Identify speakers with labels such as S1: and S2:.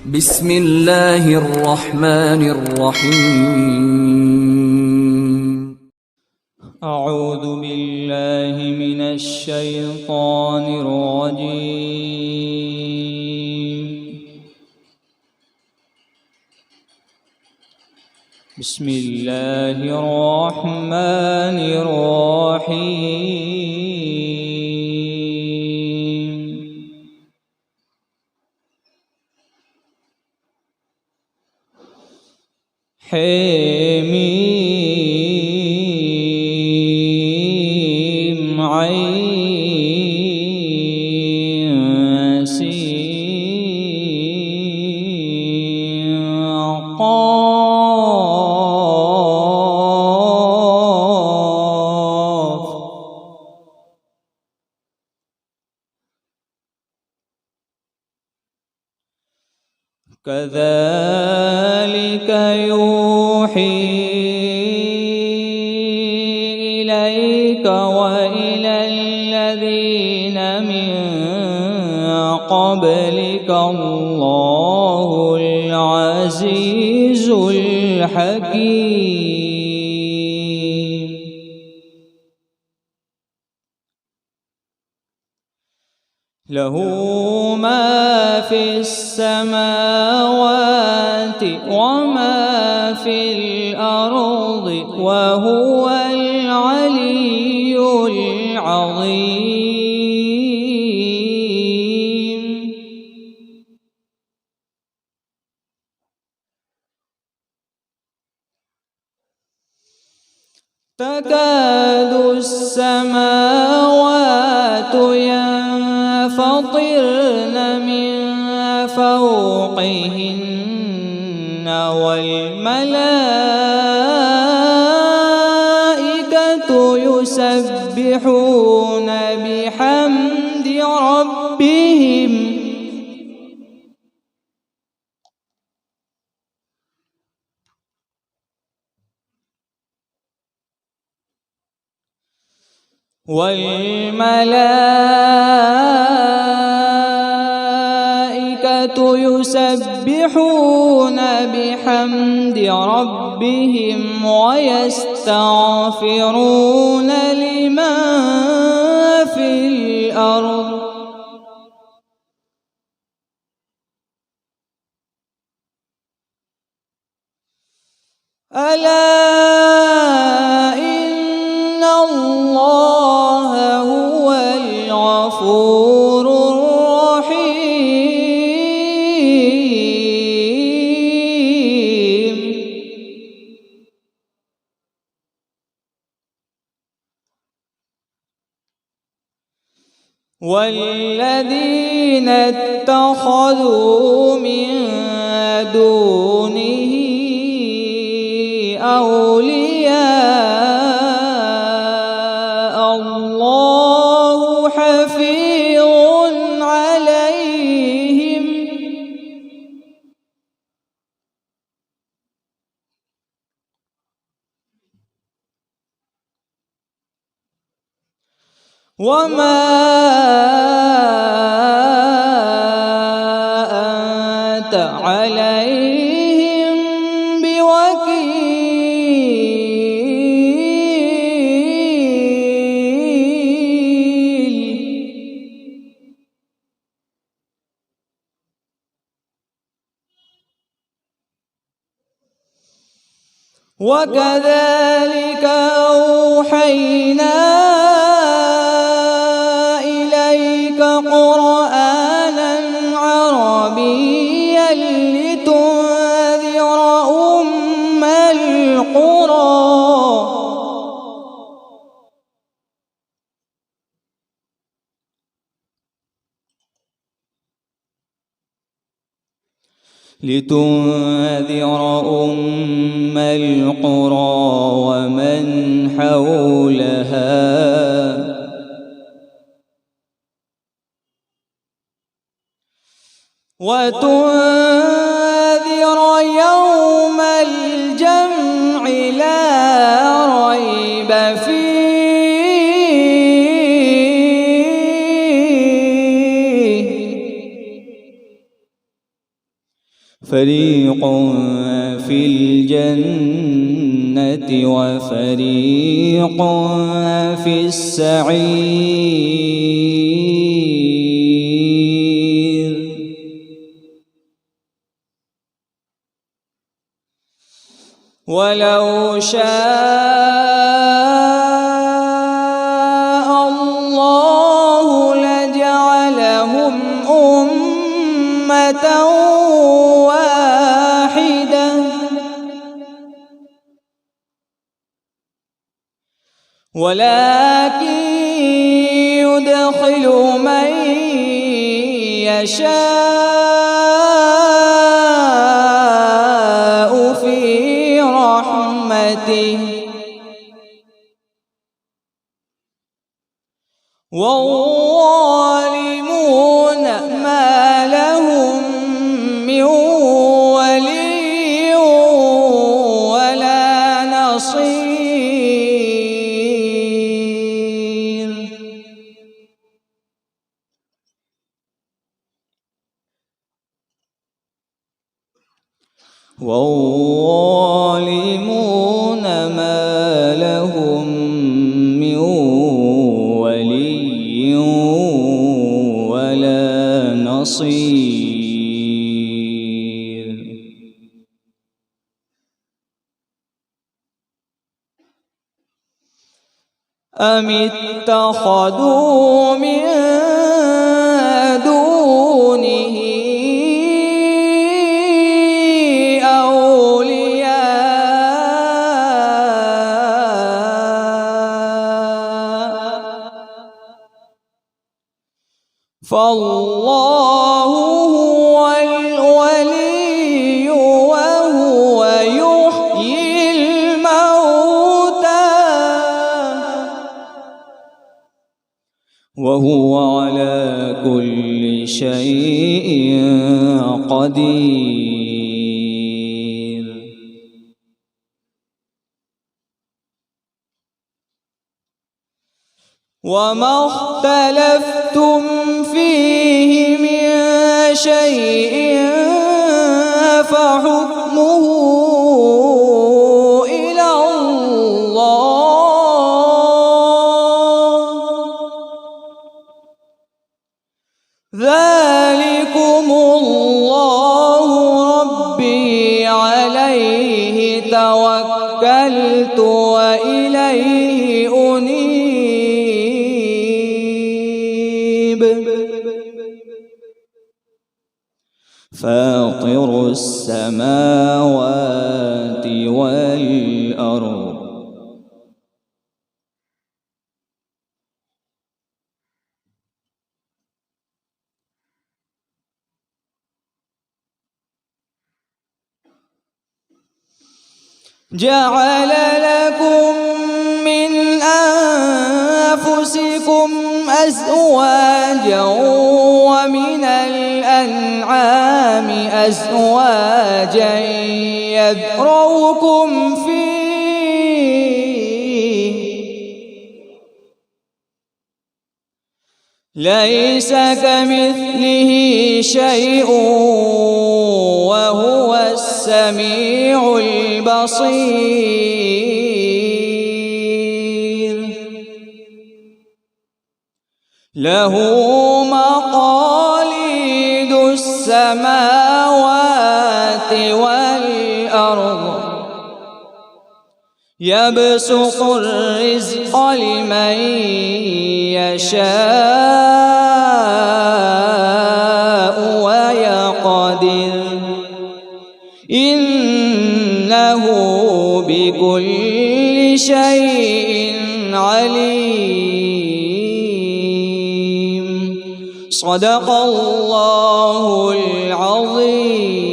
S1: بسم الله الرحمن الرحيم.
S2: أعوذ بالله من الشيطان الرجيم. بسم الله الرحمن الرحيم. حميم عين سين قاف. كذلك يوحي إليك وإلى الذين من قبلك الله العزيز الحكيم. له ما في السماوات وما في الأرض وهو العلي العظيم. تكاد السماوات ينفطرن من فوقهن والملائكة يسبحون بحمد ربهم ويستغفرون لمن في الأرض. ألا إن الله هو الغفور الرحيم. والذين اتخذوا من دونه أولياء الله حفيظ عليهم وما أنت عليهم بوكيل. وكذلك أوحينا إليك قرآنا عربيا لتنذر أم القرى ومن حولها وتنذر يوم الجمع لا ريب فيه فريق في الجنة وفريق في السعير. ولو شاء الله لجعلهم أمة واحدة ولكن يدخل من يشاء في رحمته والظالمون ما لهم من ولي ولا نصير. والظالمون ما لهم من ولي ولا نصير. أم اتخذوا من دونه فالله هو الولي وهو يحيي الموتى وهو على كل شيء قدير. وما اختلفتم فيه من شيء فحكمه إلى الله ذلكم الله ربي عليه توكلت وإليه أنيب. فاطر السماوات والأرض جعل لكم من أنفسكم أزواجا ومن الأنعام أزواجا يذرؤكم فيه ليس كمثله شيء وهو السميع البصير. له مقاليد السماوات والأرض يبسط الرزق لمن يشاء ويقدر إنه بكل شيء عليم. صدق الله العظيم.